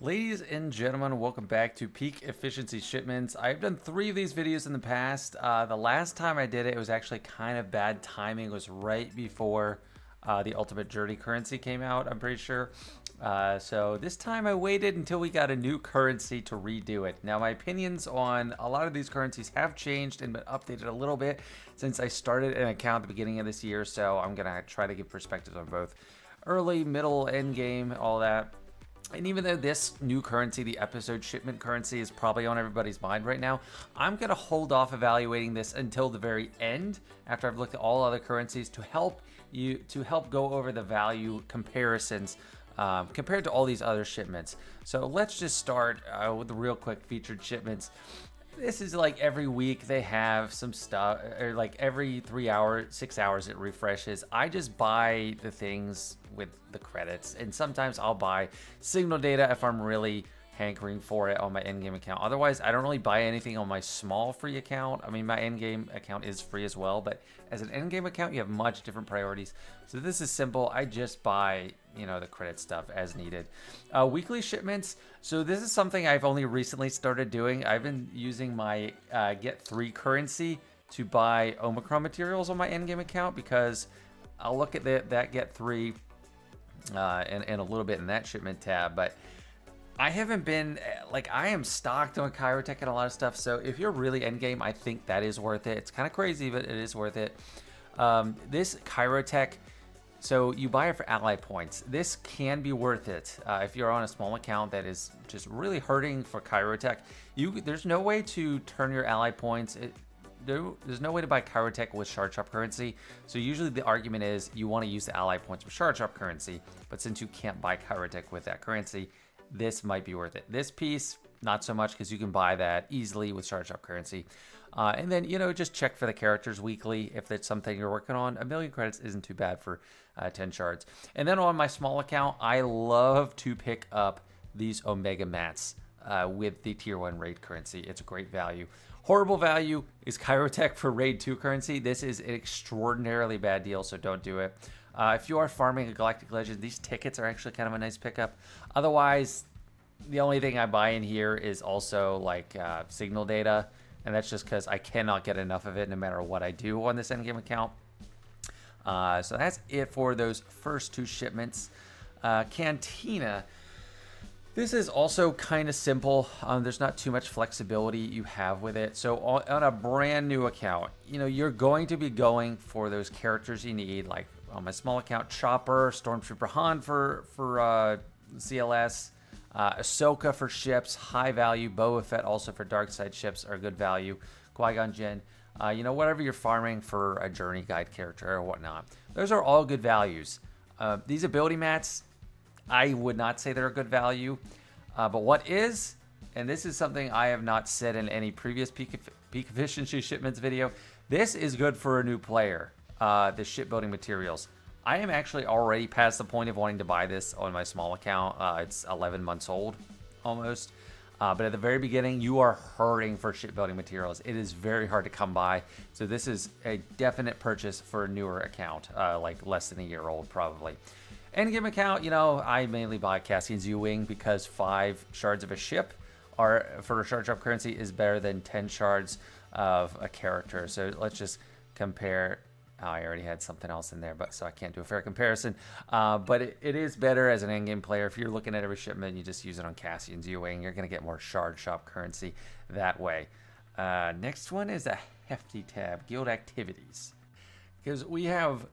Ladies and gentlemen, welcome back to Peak Efficiency Shipments. I've done 3 of these videos in the past. The last time I did it, it was actually kind of bad timing. It was right before the Ultimate Journey currency came out, I'm pretty sure. So this time I waited until we got a new currency to redo it. Now my opinions on a lot of these currencies have changed and been updated a little bit since I started an account at the beginning of this year. So I'm going to try to give perspectives on both early, middle, end game, all that. And even though this new currency, the episode shipment currency, is probably on everybody's mind right now, I'm going to hold off evaluating this until the very end after I've looked at all other currencies to help go over the value comparisons compared to all these other shipments. So let's just start with the real quick featured shipments. This is like every week they have some stuff, or like every 3 hours, 6 hours it refreshes. I just buy the things with the credits, and sometimes I'll buy signal data if I'm really hankering for it on my endgame account. Otherwise, I don't really buy anything on my small free account. I mean, my endgame account is free as well, but as an endgame account, you have much different priorities. So this is simple. I just buy, the credit stuff as needed. Weekly shipments. So this is something I've only recently started doing. I've been using my Get 3 currency to buy Omicron materials on my endgame account because I'll look at that Get 3 and a little bit in that shipment tab, but I haven't been, I am stocked on Kyrotech and a lot of stuff, so if you're really endgame, I think that is worth it. It's kind of crazy, but it is worth it. This Kyrotech, so you buy it for ally points. This can be worth it if you're on a small account that is just really hurting for Kyrotech. There's no way to turn your ally points. There's no way to buy Kyrotech with Shard Shop currency. So usually the argument is you want to use the ally points with Shard Shop currency, but since you can't buy Kyrotech with that currency, this might be worth it. This piece, not so much because you can buy that easily with Shard Shop currency. And then, just check for the characters weekly if it's something you're working on. 1,000,000 credits isn't too bad for 10 shards. And then on my small account, I love to pick up these Omega Mats with the Tier 1 raid currency. It's a great value. Horrible value is Kyrotech for raid 2 currency. This is an extraordinarily bad deal, so don't do it. If you are farming a Galactic Legend, these tickets are actually kind of a nice pickup. Otherwise, the only thing I buy in here is also signal data, and that's just because I cannot get enough of it no matter what I do on this endgame account. So that's it for those first 2 shipments. Cantina. This is also kind of simple. There's not too much flexibility you have with it. So on a brand new account, you're going to be going for those characters you need, like on my small account, Chopper, Stormtrooper Han for CLS, Ahsoka for ships, high value, Boba Fett also for dark side ships are good value, Qui-Gon Jinn, whatever you're farming for a journey guide character or whatnot. Those are all good values. These ability mats, I would not say they're a good value, but what is, and this is something I have not said in any previous peak efficiency shipments video, this is good for a new player. The shipbuilding materials. I am actually already past the point of wanting to buy this on my small account. It's 11 months old, almost. But at the very beginning, you are hurting for shipbuilding materials. It is very hard to come by. So this is a definite purchase for a newer account, like less than a year old, probably. Endgame account, I mainly buy Cassian's U-Wing because 5 shards of a ship for a Shard Shop currency is better than 10 shards of a character. So let's just compare. Oh, I already had something else in there, so I can't do a fair comparison. But it is better as an endgame player. If you're looking at every shipment, you just use it on Cassian's U-Wing. You're going to get more Shard Shop currency that way. Next one is a hefty tab, Guild Activities. Because we have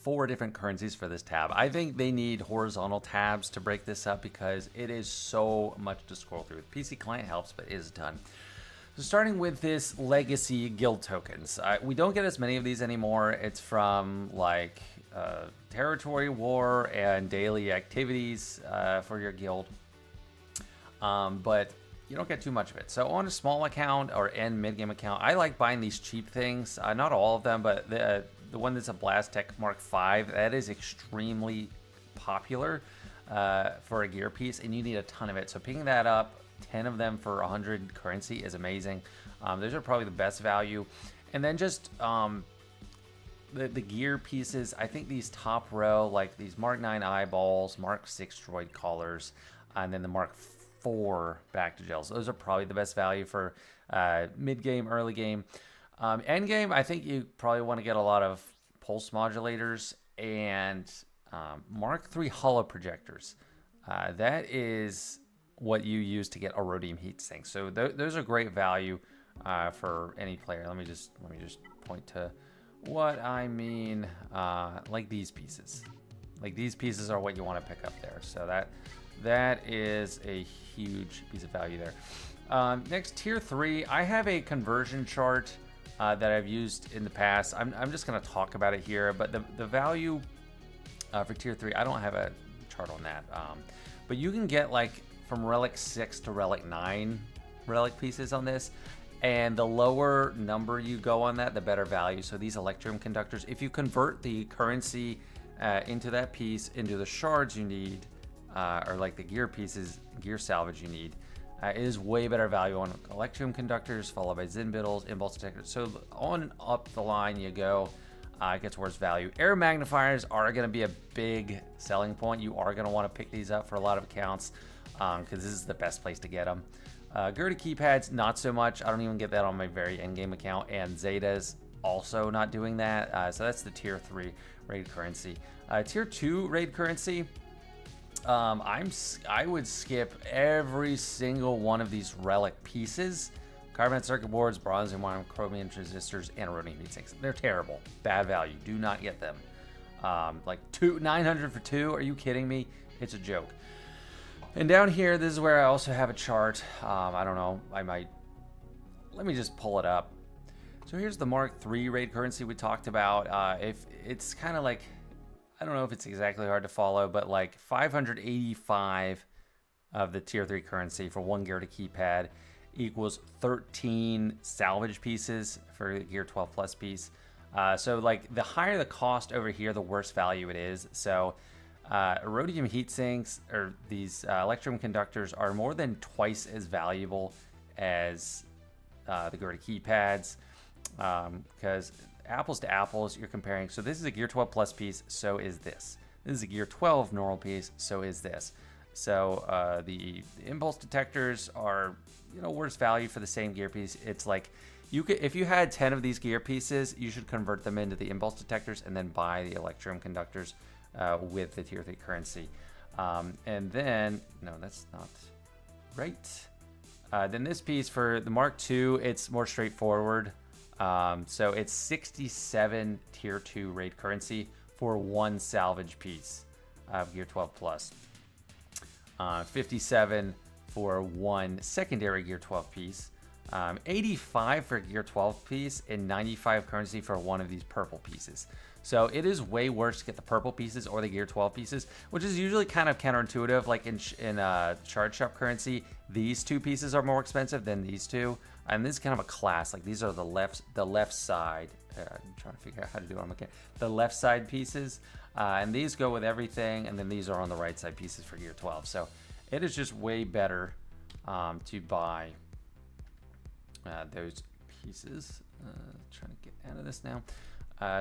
4 different currencies for this tab. I think they need horizontal tabs to break this up because it is so much to scroll through. PC Client helps, but it is a ton. So starting with this legacy guild tokens, we don't get as many of these anymore. It's from territory war and daily activities for your guild, but you don't get too much of it. So on a small account or mid-game account, I like buying these cheap things. Not all of them, but the one that's a Blast Tech Mark V, that is extremely popular for a gear piece, and you need a ton of it. So picking that up, 10 of them for 100 currency is amazing. Those are probably the best value. And then just the gear pieces, I think these top row, like these Mark 9 eyeballs, Mark 6 droid collars, and then the Mark IV back to gels. Those are probably the best value for mid game, early game. End game, I think you probably want to get a lot of pulse modulators and Mark III holo projectors. That is what you use to get a rhodium heat sink. So those are great value for any player. Let me just point to what I mean. Like these pieces. Like these pieces are what you want to pick up there. So that is a huge piece of value there. Next, tier 3. I have a conversion chart that I've used in the past. I'm just going to talk about it here, but the value for tier 3, I don't have a chart on that. But you can get like from relic 6 to relic 9 relic pieces on this, and the lower number you go on that, the better value. So these electrum conductors, if you convert the currency into that piece, into the shards you need, or like the gear pieces, gear salvage you need, it is way better value on electrum conductors, followed by Zinbiddles, impulse detectors. So on and up the line you go. It gets worse value. Air magnifiers are going to be a big selling point. You are going to want to pick these up for a lot of accounts because this is the best place to get them. Gerda keypads, not so much. I don't even get that on my very end game account. And Zetas, also not doing that. So that's the tier 3 raid currency. Tier 2 raid currency, I would skip every single one of these relic pieces. Carbonate circuit boards, bronze and iron, chromium transistors, and rhodium heat sinks. They're terrible. Bad value. Do not get them. Like 900 for 2. Are you kidding me? It's a joke. And down here, this is where I also have a chart. I don't know. Let me just pull it up. So here's the Mark III raid currency we talked about. If it's kind of like, I don't know if it's exactly hard to follow, but like 585 of the tier 3 currency for 1 Gerda keypad equals 13 salvage pieces for the Gear 12 Plus piece. So like the higher the cost over here, the worse value it is. So rhodium heat sinks, or these electrum conductors, are more than twice as valuable as the Gerda keypads, because apples to apples, you're comparing. So this is a Gear 12 Plus piece, so is this. This is a Gear 12 normal piece, so is this. So the impulse detectors are, worse value for the same gear piece. It's like if you had 10 of these gear pieces, you should convert them into the impulse detectors and then buy the electrum conductors with the tier 3 currency. And then, no, that's not right. Then this piece for the Mark II, it's more straightforward. So it's 67 tier 2 raid currency for 1 salvage piece of Gear 12 Plus. 57 for 1 secondary Gear 12 piece, 85 for Gear 12 piece, and 95 currency for 1 of these purple pieces. So it is way worse to get the purple pieces or the Gear 12 pieces, which is usually kind of counterintuitive. Like in Charge Shop currency, these 2 pieces are more expensive than these 2, and this is kind of a class. Like these are the left side. I'm trying to figure out how to do it on my camera. The left side pieces, and these go with everything, and then these are on the right side pieces for Gear 12. So it is just way better to buy those pieces. Trying to get out of this now.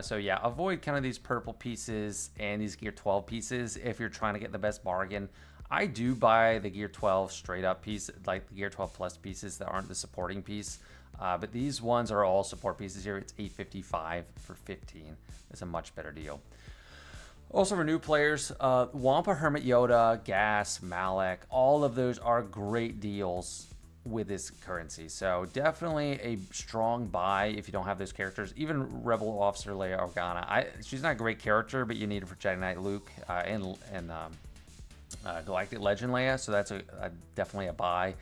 So yeah, avoid kind of these purple pieces and these Gear 12 pieces if you're trying to get the best bargain. I do buy the Gear 12 straight up piece, like the Gear 12 Plus pieces that aren't the supporting piece. But these ones are all support pieces here. It's $8.55 for 15. It's a much better deal. Also for new players, Wampa, Hermit Yoda, Gas, Malek, all of those are great deals with this currency. So definitely a strong buy if you don't have those characters. Even Rebel Officer Leia Organa. She's not a great character, but you need her for Jedi Knight Luke and Galactic Legend Leia. So that's definitely a buy.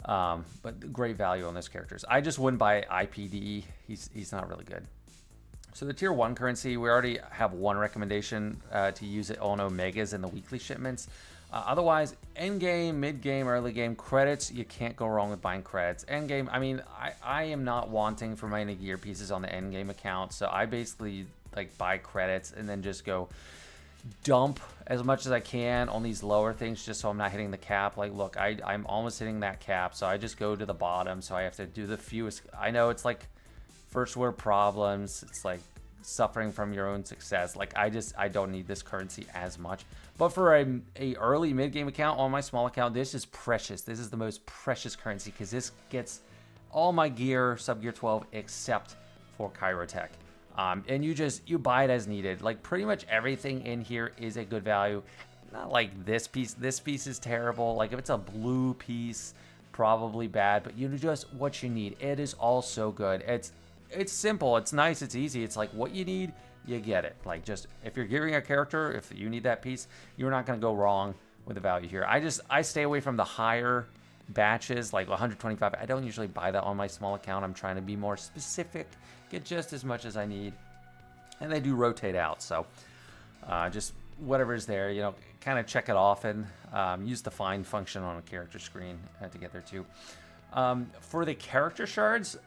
But great value on those characters. I just wouldn't buy IPD. He's not really good. So the tier 1 currency, we already have one recommendation to use it on Omegas in the weekly shipments. Otherwise, end game, mid game, early game, credits, you can't go wrong with buying credits. End game, I mean, I am not wanting for my gear pieces on the end game account, so I basically like buy credits and then just go dump as much as I can on these lower things just so I'm not hitting the cap. Like, look, I'm almost hitting that cap, so I just go to the bottom, so I have to do the fewest. I know it's like first world problems. It's like suffering from your own success. Like I don't need this currency as much. But for a early mid-game account on my small account, this is precious. This is the most precious currency because this gets all my gear, sub-gear 12, except for Chirotech. And you buy it as needed. Like pretty much everything in here is a good value. Not like this piece. This piece is terrible. Like if it's a blue piece, probably bad. But you know just what you need. It is all so good. It's simple. It's nice. It's easy. It's like what you need, you get it. Like just if you're gearing a character, if you need that piece, you're not going to go wrong with the value here. I stay away from the higher batches, like 125. I don't usually buy that on my small account. I'm trying to be more specific, get just as much as I need, and they do rotate out. So just whatever's there, you know, kind of check it often. Use the find function on a character screen to get there too. For the character shards,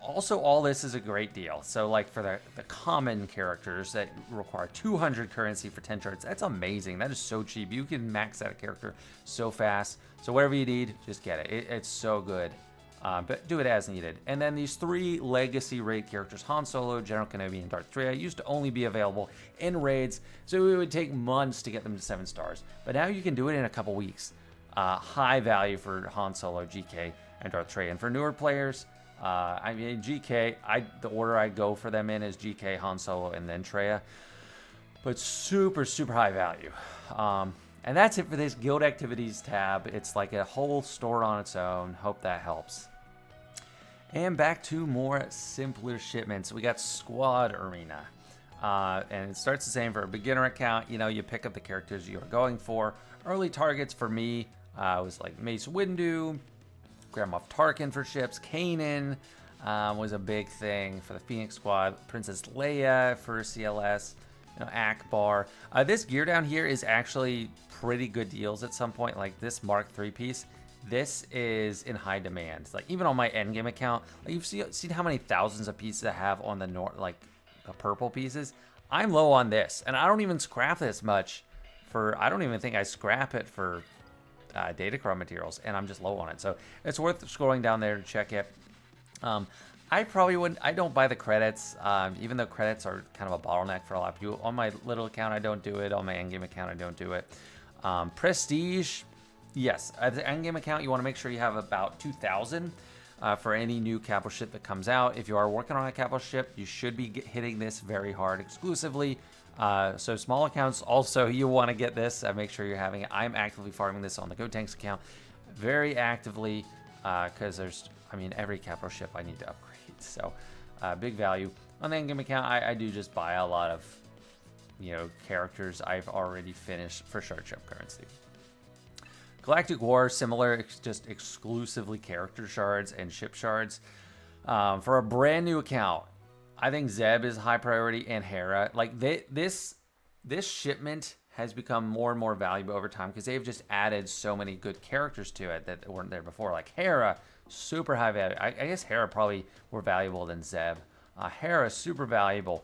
also all this is a great deal. So like for the common characters that require 200 currency for 10 shards, that's amazing. That is so cheap. You can max out a character so fast. So whatever you need, just get it. It's so good. But do it as needed. And then these 3 legacy raid characters, Han Solo, General Kenobi, and Darth Vader, used to only be available in raids, so it would take months to get them to 7 stars. But now you can do it in a couple weeks. High value for Han Solo, GK, and Darth Vader. And for newer players, I mean, GK, the order I go for them in is GK, Han Solo, and then Traya. But super, super high value. And that's it for this Guild Activities tab. It's like a whole store on its own. Hope that helps. And back to more simpler shipments. We got Squad Arena. And it starts the same for a beginner account. You know, you pick up the characters you're going for. Early targets for me was like Mace Windu, Grand Moff Tarkin for ships, Kanan was a big thing for the Phoenix Squad, Princess Leia for CLS, you know, Akbar. This gear down here is actually pretty good deals at some point. Like this Mark III piece, this is in high demand. Like even on my endgame account, like you've seen how many thousands of pieces I have on the the purple pieces. I'm low on this, and I don't even scrap this much for. I don't even think I scrap it for Datacron materials, and I'm just low on it. So it's worth scrolling down there to check it. I probably wouldn't. I don't buy the credits, even though credits are kind of a bottleneck for a lot of people. On my little account, I don't do it. On my endgame account, I don't do it. Prestige, yes. At the endgame account, you want to make sure you have about 2,000 for any new capital ship that comes out. If you are working on a capital ship, you should be hitting this very hard exclusively. So small accounts, also you want to get this. Make sure you're having it. I'm actively farming this on the GoTanks account very actively because there's, I mean, every capital ship I need to upgrade. So big value. On the endgame account, I do just buy a lot of, you know, characters I've already finished for shard ship currency. Galactic War, similar, just exclusively character shards and ship shards. For a brand new account, I think Zeb is high priority and Hera. Like this shipment has become more and more valuable over time because they've just added so many good characters to it that weren't there before. Like Hera, super high value. I guess Hera probably more valuable than Zeb. Hera, super valuable.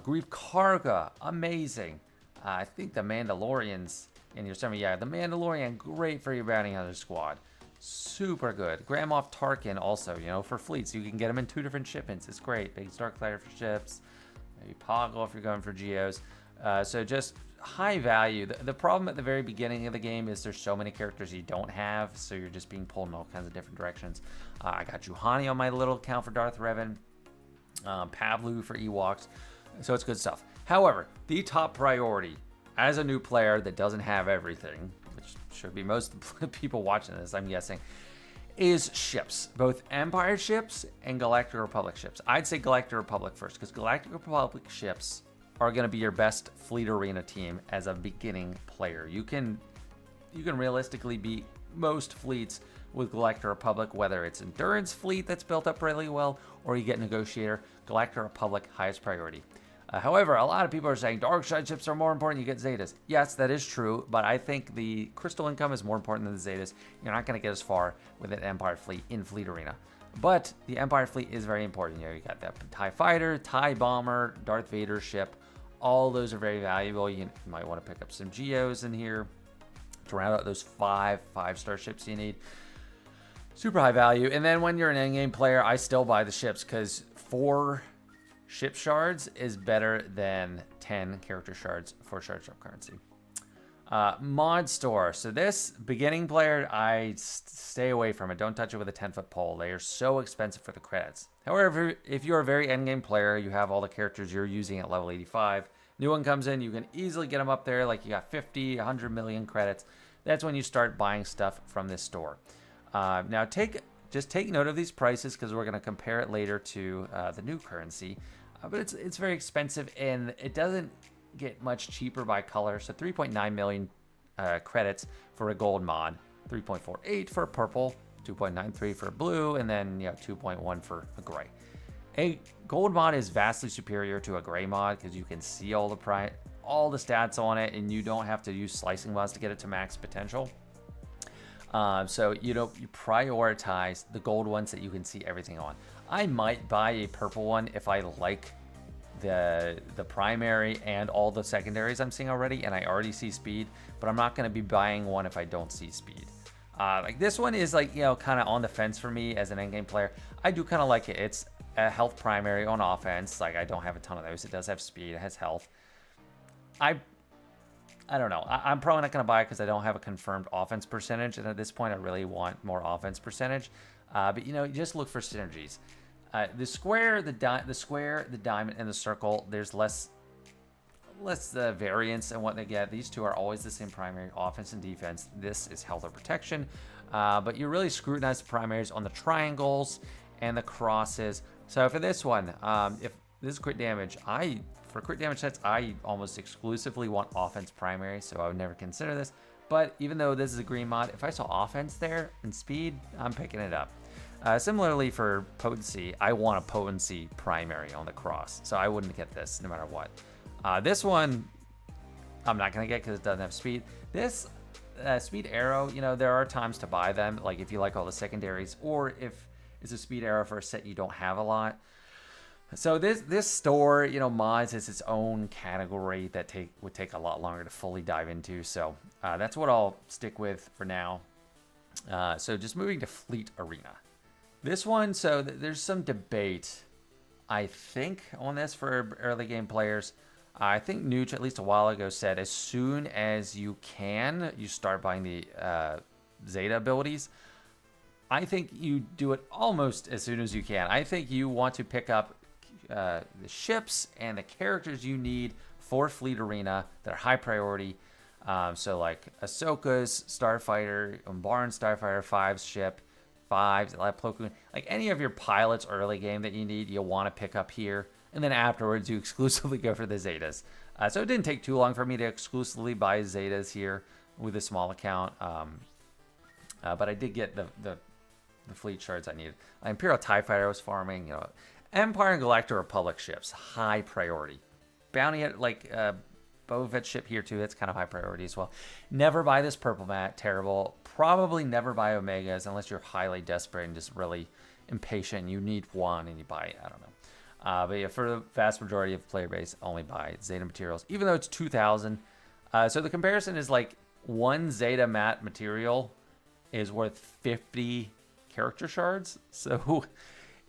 Grief Karga, amazing. I think the Mandalorians in your summer, yeah, the Mandalorian, great for your bounty hunter squad. Super good. Grand Moff Tarkin also, you know, for fleets. You can get them in 2 different shipments. It's great. Big Starklighter for ships. Maybe Poggle if you're going for Geos. So just high value. The problem at the very beginning of the game is there's so many characters you don't have, so you're just being pulled in all kinds of different directions. I got Juhani on my little account for Darth Revan. Pavlu for Ewoks. So it's good stuff. However, the top priority as a new player that doesn't have everything, which should be most people watching this, I'm guessing, is ships. Both Empire ships and Galactic Republic ships. I'd say Galactic Republic first, because Galactic Republic ships are going to be your best fleet arena team as a beginning player. You can realistically beat most fleets with Galactic Republic, whether it's Endurance fleet that's built up really well, or you get Negotiator. Galactic Republic, highest priority. However, a lot of people are saying dark side ships are more important, you get Zetas. Yes, that is true, but I think the crystal income is more important than the Zetas. You're not going to get as far with an Empire fleet in Fleet Arena. But the Empire fleet is very important. You know, you got that TIE Fighter, TIE Bomber, Darth Vader ship. All those are very valuable. You might want to pick up some Geos in here to round out those 5-star ships you need. Super high value. And then when you're an endgame player, I still buy the ships because 4 ship shards is better than 10 character shards for shard shop currency. Mod store. So this beginning player, I stay away from it. Don't touch it with a 10-foot pole. They are so expensive for the credits. However, if you're a very endgame player, you have all the characters you're using at level 85. New one comes in, you can easily get them up there. Like you got 50, 100 million credits. That's when you start buying stuff from this store. Now just take note of these prices because we're going to compare it later to the new currency. But it's very expensive and it doesn't get much cheaper by color. So 3.9 million credits for a gold mod, 3.48 for a purple, 2.93 for a blue, and then 2.1 for a gray. A gold mod is vastly superior to a gray mod because you can see all the stats on it, and you don't have to use slicing mods to get it to max potential. So you prioritize the gold ones that you can see everything on. I might buy a purple one if I like the primary and all the secondaries I'm seeing already, and I already see speed, but I'm not going to be buying one if I don't see speed. Like this one is like, kind of on the fence for me as an endgame player. I do kind of like it. It's a health primary on offense. Like I don't have a ton of those. It does have speed. It has health. I don't know. I'm probably not going to buy it because I don't have a confirmed offense percentage, and at this point I really want more offense percentage. But you just look for synergies. The square, the diamond, and the circle, there's less variance in what they get. These two are always the same primary, offense and defense. This is health or protection. But you really scrutinize the primaries on the triangles and the crosses. So for this one, if this is crit damage, for crit damage sets, I almost exclusively want offense primary, so I would never consider this. But even though this is a green mod, if I saw offense there and speed, I'm picking it up. Similarly for potency, I want a potency primary on the cross, so I wouldn't get this no matter what. This one, I'm not going to get because it doesn't have speed. This speed arrow, there are times to buy them, like if you like all the secondaries, or if it's a speed arrow for a set you don't have a lot. So this store, mods is its own category that would take a lot longer to fully dive into. So that's what I'll stick with for now. So just moving to Fleet Arena. This one, so there's some debate, I think, on this for early game players. I think Nooch, at least a while ago, said as soon as you can, you start buying the Zeta abilities. I think you do it almost as soon as you can. I think you want to pick up the ships and the characters you need for Fleet Arena that are high priority. So like Ahsoka's Starfighter, Umbaran's Starfighter 5's ship, 5's, Plo Koon, like any of your pilots early game that you need, you'll want to pick up here. And then afterwards, you exclusively go for the Zetas. So it didn't take too long for me to exclusively buy Zetas here with a small account. But I did get the fleet shards I needed. Imperial TIE Fighter I was farming, Empire and Galactic Republic ships, high priority. Bounty at Boba Fett ship here too, that's kind of high priority as well. Never buy this purple mat, terrible. Probably never buy Omegas unless you're highly desperate and just really impatient. You need one and you buy it, I don't know. But yeah, for the vast majority of player base, only buy Zeta materials, even though it's 2,000. So the comparison is like one Zeta mat material is worth 50 character shards. So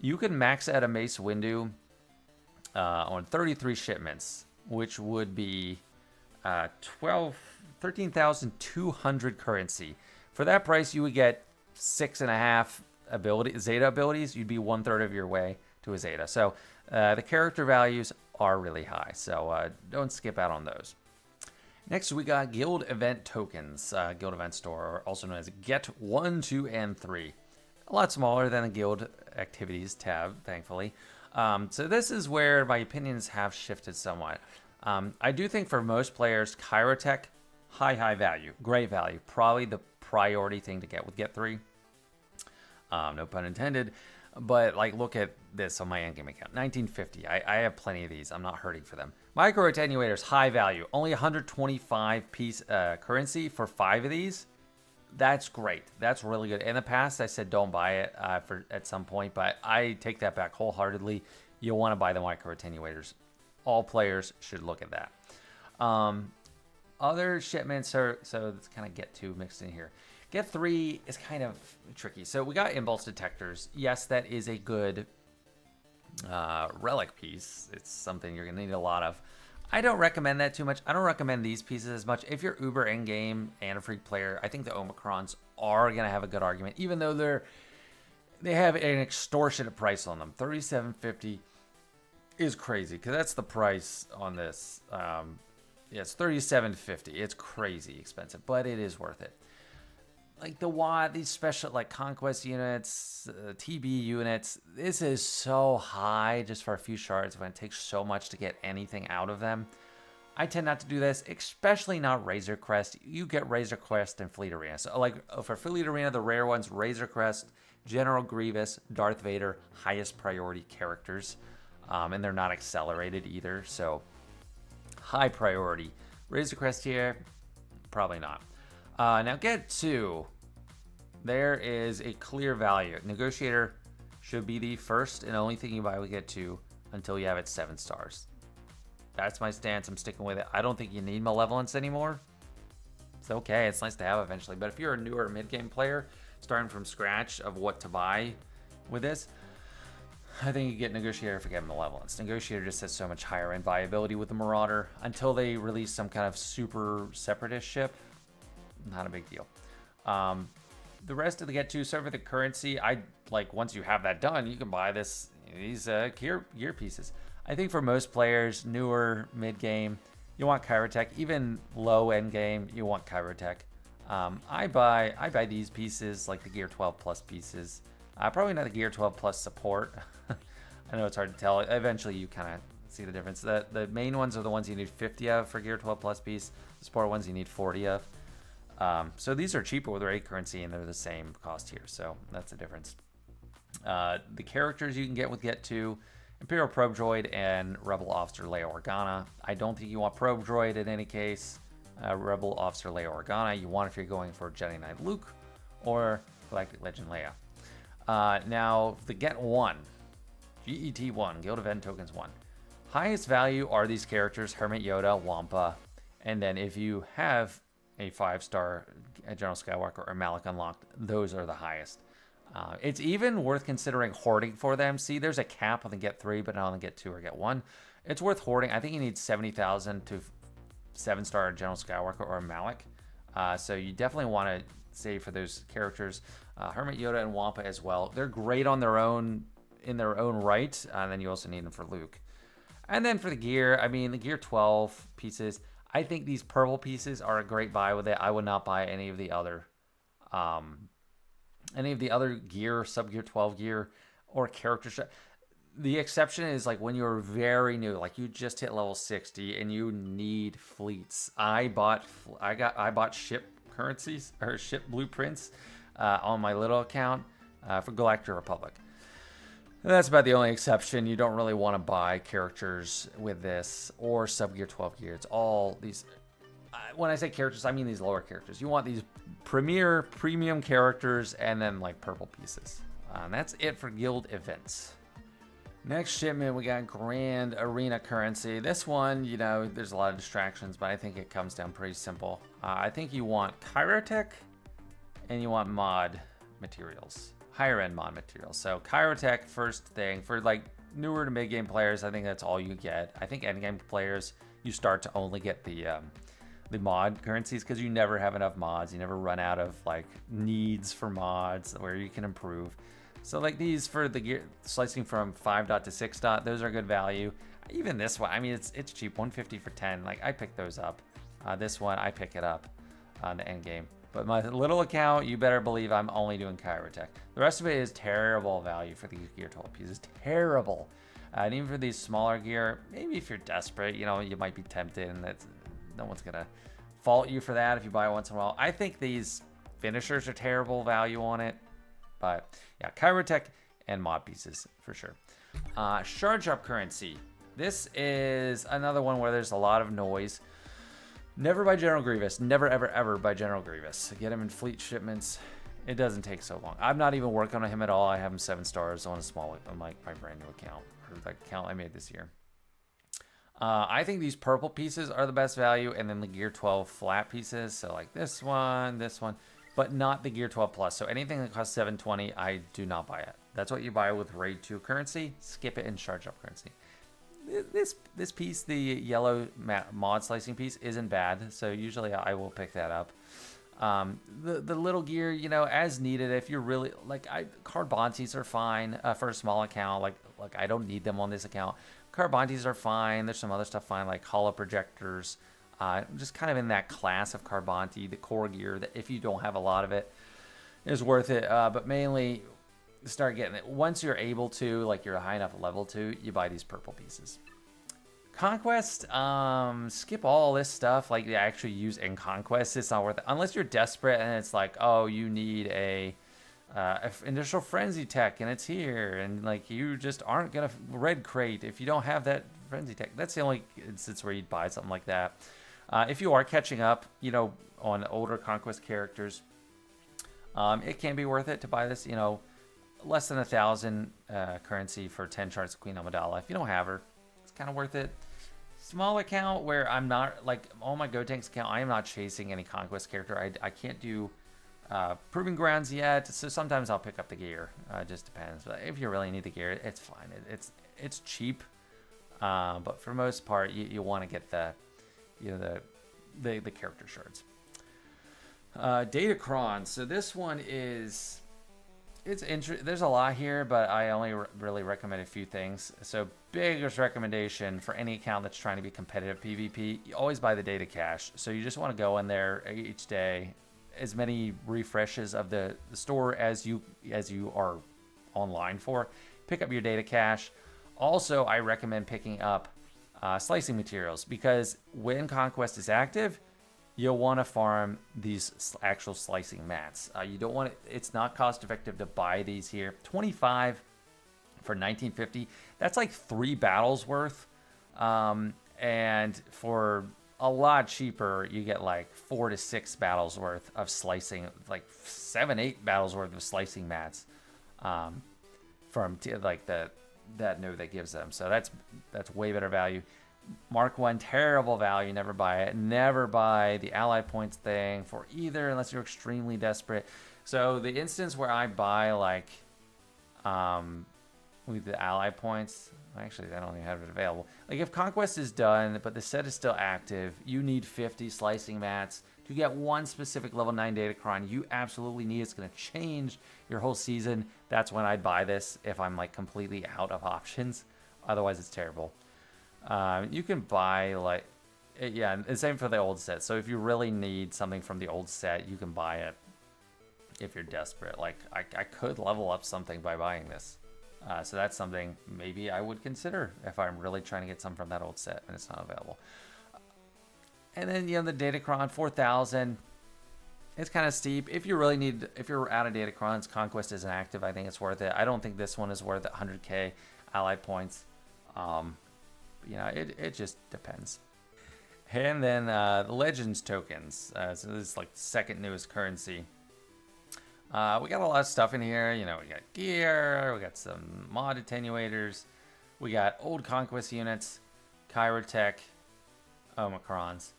you can max out a Mace Windu on 33 shipments, which would be 13,200 currency. For that price, you would get 6.5 Zeta abilities. You'd be 1/3 of your way to a Zeta. So the character values are really high. So don't skip out on those. Next, we got Guild Event Tokens, Guild Event Store, also known as Get 1, 2, and 3. A lot smaller than the Guild Activities tab, thankfully. So this is where my opinions have shifted somewhat. I do think for most players, Chirotech, high value, great value, probably the priority thing to get with Get 3. No pun intended. But look at this on my endgame account, 1950. I have plenty of these. I'm not hurting for them. Micro attenuators, high value, only 125 piece currency for 5 of these. That's great. That's really good. In the past, I said don't buy it at some point, but I take that back wholeheartedly. You'll want to buy the micro attenuators. All players should look at that. Other shipments, so let's kind of get 2 mixed in here. Get 3 is kind of tricky. So we got impulse detectors. Yes, that is a good relic piece. It's something you're going to need a lot of. I don't recommend that too much. I don't recommend these pieces as much. If you're uber in-game and a free player, I think the Omicrons are going to have a good argument, even though they have an extortionate price on them. $37.50 is crazy because that's the price on this. Yeah, it's $37.50. It's crazy expensive, but it is worth it. Like these special like Conquest units, TB units, this is so high just for a few shards when it takes so much to get anything out of them. I tend not to do this, especially not Razor Crest. You get Razor Crest in Fleet Arena. So like for Fleet Arena, the rare ones, Razor Crest, General Grievous, Darth Vader, highest priority characters. And they're not accelerated either, so high priority. Razor Crest here, probably not. Now get 2. There is a clear value. Negotiator should be the first and only thing you buy with get 2 until you have it 7 stars. That's my stance. I'm sticking with it. I don't think you need Malevolence anymore. It's okay. It's nice to have eventually. But if you're a newer mid-game player, starting from scratch of what to buy with this, I think you get Negotiator, forget Malevolence. Negotiator just has so much higher end viability with the Marauder until they release some kind of super separatist ship. Not a big deal. The rest of the get to serve with the currency, once you have that done, you can buy these gear pieces. I think for most players, newer mid game, you want Kyrotech. Even low end game, you want Kyrotech. I buy these pieces, like the Gear 12 Plus pieces. Probably not the Gear 12 Plus support. I know it's hard to tell. Eventually, you kind of see the difference. The main ones are the ones you need 50 of for Gear 12 Plus piece. The support ones you need 40 of. So these are cheaper with rate currency, and they're the same cost here. So that's the difference. The characters you can get with Get 2, Imperial Probe Droid and Rebel Officer Leia Organa. I don't think you want Probe Droid in any case. Rebel Officer Leia Organa, you want if you're going for Jedi Knight Luke or Galactic Legend Leia. Now, the Get 1, GET 1, Guild Event Tokens 1. Highest value are these characters, Hermit Yoda, Wampa, and then if you have a 5-star General Skywalker or Malak unlocked, those are the highest. It's even worth considering hoarding for them. See, there's a cap on the Get 3, but not on the Get 2 or Get 1. It's worth hoarding. I think you need 70,000 to 7-star General Skywalker or Malak. So you definitely want to save for those characters. Hermit Yoda and Wampa as well. They're great on their own, in their own right. And then you also need them for Luke. And then for the gear, I mean, the Gear 12 pieces, I think these purple pieces are a great buy with it. I would not buy any of the other gear, sub-gear 12 gear, or character. The exception is like when you're very new, like you just hit level 60 and you need fleets. I bought ship currencies or ship blueprints on my little account for Galactic Republic. That's about the only exception. You don't really want to buy characters with this or sub-gear 12 gear. It's all these. When I say characters, I mean these lower characters. You want these premium characters and then like purple pieces. And that's it for guild events. Next shipment, we got Grand Arena Currency. This one, you know, there's a lot of distractions, but I think it comes down pretty simple. I think you want Kyrotech and you want mod materials. Higher end mod materials. So Kyrotech, first thing for like newer to mid game players, I think that's all you get. I think end game players, you start to only get the mod currencies because you never have enough mods. You never run out of like needs for mods where you can improve. So like these for the gear slicing from 5 dot to 6 dot, those are good value. Even this one, I mean it's cheap, 150 for 10. Like I picked those up. This one I pick it up on the end game. But my little account, you better believe I'm only doing Kyrotech. The rest of it is terrible value for these Gear 12 pieces. Terrible. And even for these smaller gear, maybe if you're desperate, you know, you might be tempted, and that's no one's gonna fault you for that if you buy it once in a while. I think these finishers are terrible value on it. But yeah, Kyrotech and mod pieces for sure. Shard Drop Currency. This is another one where there's a lot of noise. Never buy General Grievous. Never, ever, ever buy General Grievous. Get him in fleet shipments. It doesn't take so long. I'm not even working on him at all. I have him 7 stars on a small, on like my brand new account, or the account I made this year. I think these purple pieces are the best value, and then the Gear 12 flat pieces. So like this one. but not the Gear 12 Plus. So anything that costs 720, I do not buy it. That's what you buy with Raid 2 currency. Skip it and charge up currency. This piece, the yellow mod slicing piece, isn't bad. So usually I will pick that up. The little gear, you know, as needed. If you're really like, Carbontes are fine for a small account. Like I don't need them on this account. Carbontes are fine. There's some other stuff fine, like holo projectors. Just kind of in that class of Carbonte, the core gear that if you don't have a lot of it, is worth it. But mainly start getting it once you're able to, like you're a high enough level to, you buy these purple pieces. Conquest, skip all this stuff like they actually use in Conquest. It's not worth it unless you're desperate and it's like, oh, you need a initial frenzy tech and it's here, and like you just aren't gonna red crate if you don't have that frenzy tech. That's the only instance where you'd buy something like that. If you are catching up, you know, on older Conquest characters, it can be worth it to buy this. You know, less than 1,000 currency for 10 shards of Queen Amidala. If you don't have her, it's kind of worth it. Small account where I'm not, like, on my GoTanks account, I am not chasing any Conquest character. I can't do Proving Grounds yet, so sometimes I'll pick up the gear. It just depends. But if you really need the gear, it's fine. It's cheap, but for most part, you want to get the, you know, the character shards. Datacron. So this one is, it's interesting. There's a lot here, but I only really recommend a few things. So biggest recommendation for any account that's trying to be competitive PvP, you always buy the data cache. So you just want to go in there each day, as many refreshes of the store as you are online for. Pick up your data cache. Also, I recommend picking up slicing materials, because when Conquest is active, you'll want to farm these actual slicing mats. You don't want it, it's not cost effective to buy these here. 25 for 1950, that's like 3 battles worth. And for a lot cheaper, you get like 4 to 6 battles worth of slicing, like 7, 8 battles worth of slicing mats from like that node that gives them. So that's way better value. Mark 1, terrible value. Never buy it. Never buy the ally points thing for either unless you're extremely desperate. So the instance where I buy like with the ally points, actually I don't even have it available. Like if Conquest is done but the set is still active, you need 50 slicing mats to get one specific level 9 Datacron. You absolutely need. It's going to change your whole season. That's when I'd buy this if I'm like completely out of options. Otherwise it's terrible. You can buy like, yeah, the same for the old set. So if you really need something from the old set, you can buy it if you're desperate. Like I could level up something by buying this. So that's something maybe I would consider if I'm really trying to get some from that old set and it's not available. And then, you know, the Datacron 4,000, it's kind of steep. If you really need, if you're out of Datacrons, Conquest isn't active, I think it's worth it. I don't think this one is worth 100k ally points. You know, it just depends. And then the Legends tokens. So this is like the second newest currency. We got a lot of stuff in here. You know, we got gear, we got some mod attenuators, we got old Conquest units, Chirotech, Omicrons.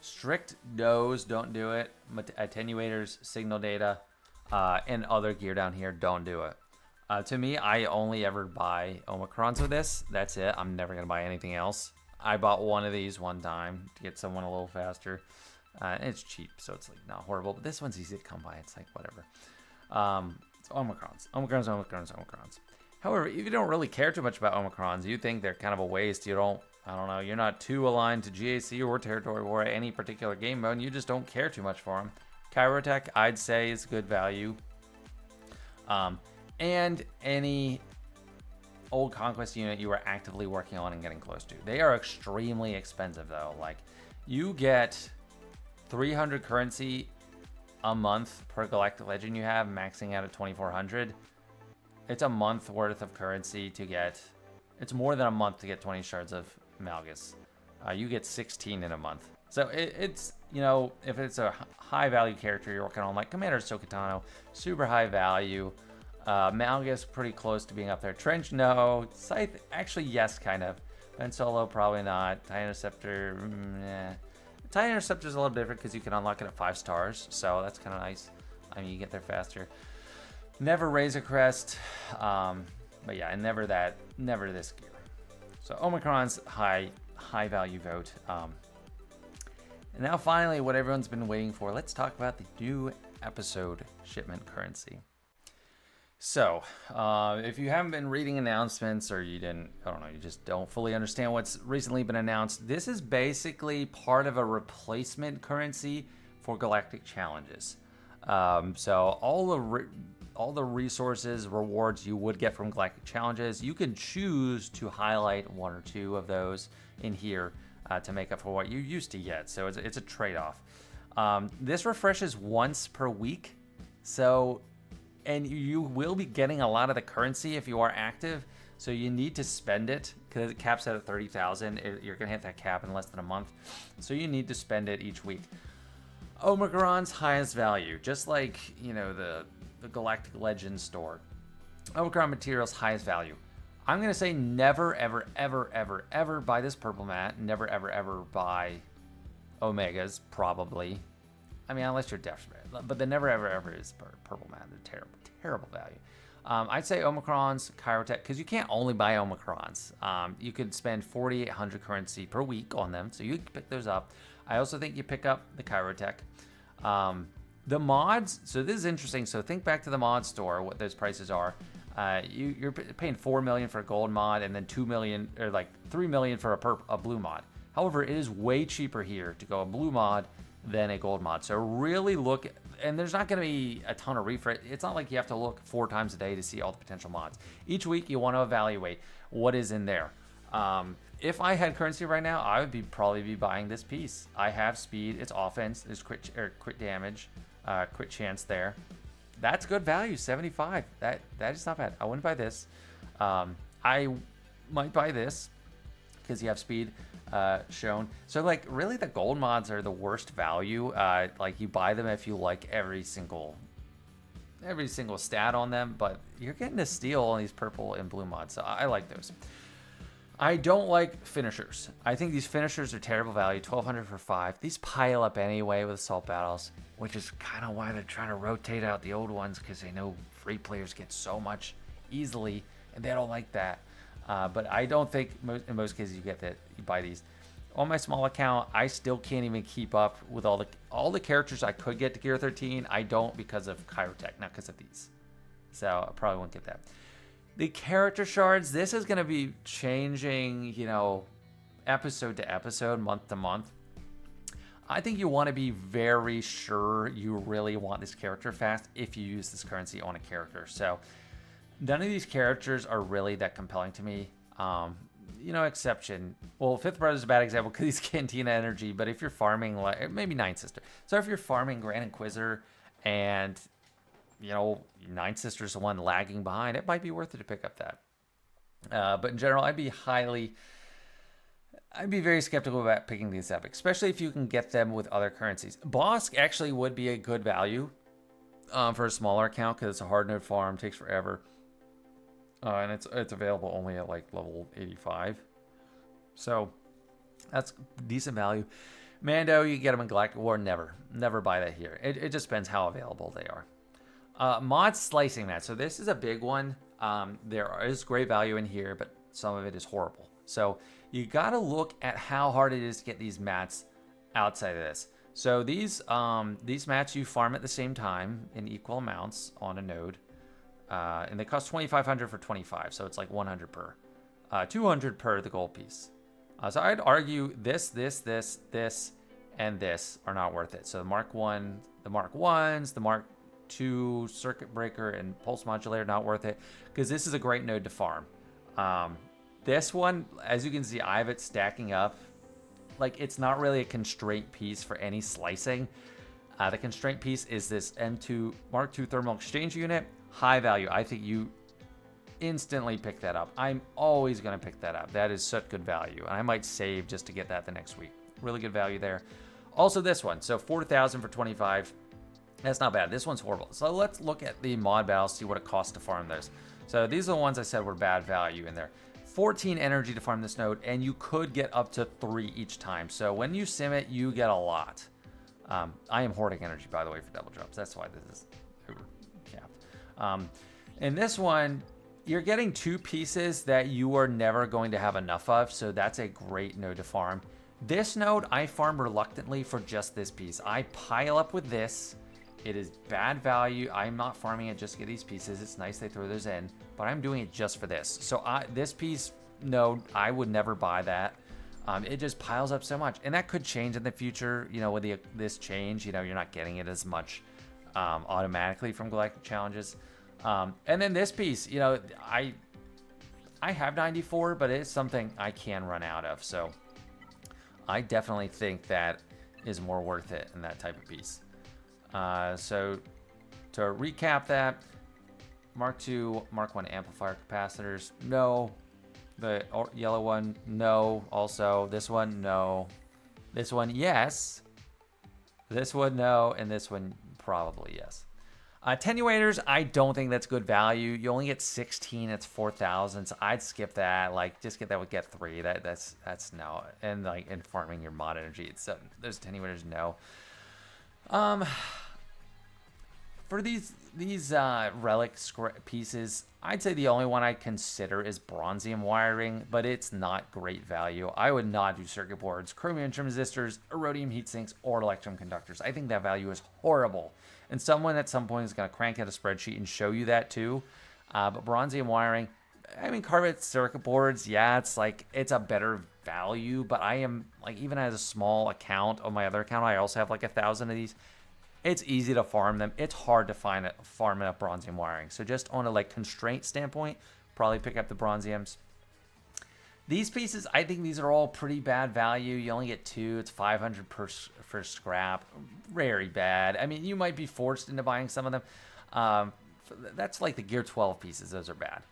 Strict no's, don't do it. Attenuators, signal data, and other gear down here, don't do it. To me, I only ever buy Omicrons with this. That's it. I'm never going to buy anything else. I bought one of these one time to get someone a little faster. It's cheap, so it's like not horrible. But this one's easy to come by. It's like whatever. It's Omicrons. Omicrons. However, if you don't really care too much about Omicrons, you think they're kind of a waste. You don't, I don't know, you're not too aligned to GAC or Territory War or any particular game mode. You just don't care too much for them. Chirotech, I'd say, is good value. And any old Conquest unit you are actively working on and getting close to. They are extremely expensive though. Like you get 300 currency a month per Galactic Legend you have, maxing out at 2,400. It's a month worth of currency to get. It's more than a month to get 20 shards of Malgus. You get 16 in a month. So it's, you know, if it's a high value character you're working on, like Commander Sokatano, super high value. Malgus pretty close to being up there. Trench, no. Scythe, actually, yes, kind of. Ben Solo, probably not. Tie Interceptor, TIE Interceptor is a little different because you can unlock it at 5 stars, so that's kind of nice. I mean, you get there faster. Never Razor Crest, but yeah, and never this gear. So Omicron's high value vote. And now finally, what everyone's been waiting for, let's talk about the new episode shipment currency. So, if you haven't been reading announcements or you just don't fully understand what's recently been announced, this is basically part of a replacement currency for Galactic Challenges. So all the resources, rewards you would get from Galactic Challenges, you can choose to highlight 1 or 2 of those in here to make up for what you used to get. So it's a trade-off. This refreshes once per week. So, and you will be getting a lot of the currency if you are active. So you need to spend it because it caps out at 30,000. You're going to hit that cap in less than a month. So you need to spend it each week. Omicron's highest value, just like, the Galactic Legends store. Omicron materials highest value. I'm going to say never, ever, ever, ever, ever buy this purple mat. Never, ever, ever buy Omegas, probably. I mean, unless you're desperate. But the never, ever, ever is purple mat. They're terrible, terrible value. I'd say Omicron's, Chirotech, because you can't only buy Omicron's. You could spend 4,800 currency per week on them, so you can pick those up. I also think you pick up the Chirotech. The mods, so this is interesting. So think back to the mod store, what those prices are. You're paying $4 million for a gold mod and then $2 million or like $3 million for a blue mod. However, it is way cheaper here to go a blue mod than a gold mod. So really look, and there's not going to be a ton of refresh. It's not like you have to look 4 times a day to see all the potential mods. Each week you want to evaluate what is in there. If I had currency right now, I would probably be buying this piece. I have speed, it's offense, there's crit damage, crit chance there. That's good value, 75. That is not bad. I wouldn't buy this. I might buy this because you have speed shown. So like really the gold mods are the worst value. Like you buy them if you like every single stat on them, but you're getting a steal on these purple and blue mods. So I like those. I don't like finishers. I think these finishers are terrible value. 1,200 for 5. These pile up anyway with assault battles, which is kind of why they're trying to rotate out the old ones, because they know free players get so much easily, and they don't like that. But I don't think in most cases you buy these. On my small account, I still can't even keep up with all the characters I could get to Gear 13. I don't because of Chirotech, not because of these. So I probably won't get that. The character shards, this is going to be changing, episode to episode, month to month. I think you want to be very sure you really want this character fast if you use this currency on a character. So none of these characters are really that compelling to me. Exception. Well, Fifth Brother is a bad example because he's Cantina energy, but if you're farming, maybe Ninth Sister. So if you're farming Grand Inquisitor and Ninth Sister's the one lagging behind, it might be worth it to pick up that. But in general, I'd be very skeptical about picking these up, especially if you can get them with other currencies. Bosk actually would be a good value for a smaller account because it's a hard node farm, takes forever. And it's available only at like level 85. So that's decent value. Mando, you get them in Galactic War, never buy that here. It just depends how available they are. Mod slicing mat. So this is a big one. There is great value in here, but some of it is horrible. So you got to look at how hard it is to get these mats outside of this. So these mats you farm at the same time in equal amounts on a node. And they cost 2,500 for 25. So it's like 100 per. 200 per the gold piece. So I'd argue this, and this are not worth it. So the Mark 1, the Mark 1s, the Mark 2 circuit breaker and pulse modulator, not worth it because this is a great node to farm. This one, as you can see, I have it stacking up. Like it's not really a constraint piece for any slicing. The constraint piece is this M2 Mark II thermal exchange unit, high value. I think you instantly pick that up. I'm always going to pick that up. That is such good value, and I might save just to get that the next week. Really good value there. Also this one, so 4,000 for 25. That's not bad. This one's horrible. So let's look at the mod battles, see what it costs to farm those. So these are the ones I said were bad value in there. 14 energy to farm this node, and you could get up to 3 each time. So when you sim it, you get a lot. I am hoarding energy, by the way, for double drops. That's why this is capped. In this one, you're getting 2 pieces that you are never going to have enough of, so that's a great node to farm. This node, I farm reluctantly for just this piece. I pile up with this. It is bad value. I'm not farming it just to get these pieces. It's nice they throw those in, but I'm doing it just for this. So this piece node, I would never buy that. It just piles up so much, and that could change in the future. You know, with this change, you know, you're not getting it as much automatically from Galactic Challenges. And then this piece, you know, I have 94, but it's something I can run out of. So I definitely think that is more worth it in that type of piece. So to recap that, Mark II, Mark I amplifier capacitors, no. The yellow one, no. Also, this one, no. This one, yes. This one, no. And this one, probably yes. Attenuators, I don't think that's good value. You only get 16, it's 4,000. So I'd skip that. Like, just get that with get 3. That's no. And like in farming your mod energy, it's those attenuators, no. For these relic pieces, I'd say the only one I'd consider is bronzium wiring, but it's not great value. I would not do circuit boards, chromium transistors, iridium heat sinks, or electrum conductors. I think that value is horrible. And someone at some point is going to crank out a spreadsheet and show you that too. But bronzium wiring, I mean, carbide circuit boards, yeah, it's a better value, but I am, like, even as a small account on my other account, I also have like 1,000 of these. It's easy to farm them. It's hard to farm enough bronzium wiring. So just on a like constraint standpoint, probably pick up the bronziums. These pieces, I think these are all pretty bad value. You only get 2. It's 500 for scrap. Very bad. I mean, you might be forced into buying some of them. That's like the Gear 12 pieces. Those are bad.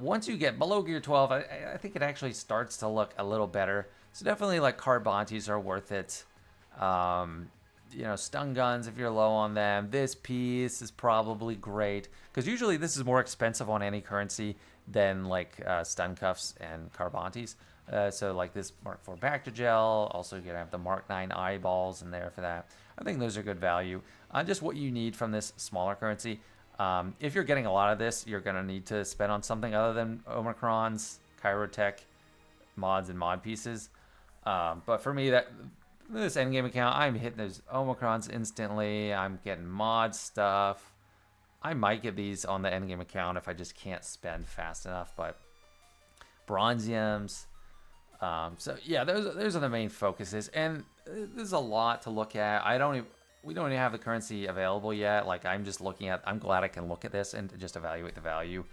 Once you get below Gear 12, I think it actually starts to look a little better. So definitely like Carbontes are worth it. You know, stun guns if you're low on them. This piece is probably great because usually this is more expensive on any currency than like stun cuffs and Carbontes. So like this Mark IV Bacta Gel. Also, you're gonna have the Mark IX eyeballs in there for that. I think those are good value. Just what you need from this smaller currency. If you're getting a lot of this, you're gonna need to spend on something other than Omicrons, Chirotech, mods, and mod pieces. But for me, this endgame account, I'm hitting those Omicrons instantly. I'm getting mod stuff. I might get these on the endgame account if I just can't spend fast enough, but bronziums. So yeah, those are the main focuses, and there's a lot to look at. We don't even have the currency available yet. Like I'm glad I can look at this and just evaluate the value.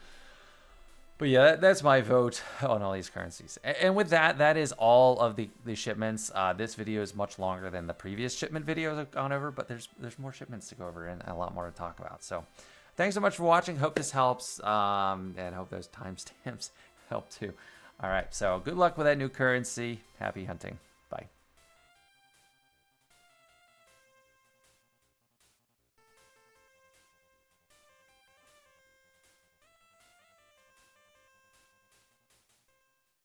But yeah, that's my vote on all these currencies. And with that is all of the shipments. This video is much longer than the previous shipment videos I've gone over, but there's more shipments to go over and a lot more to talk about. So thanks so much for watching. Hope this helps, and hope those timestamps help too. All right, so good luck with that new currency. Happy hunting.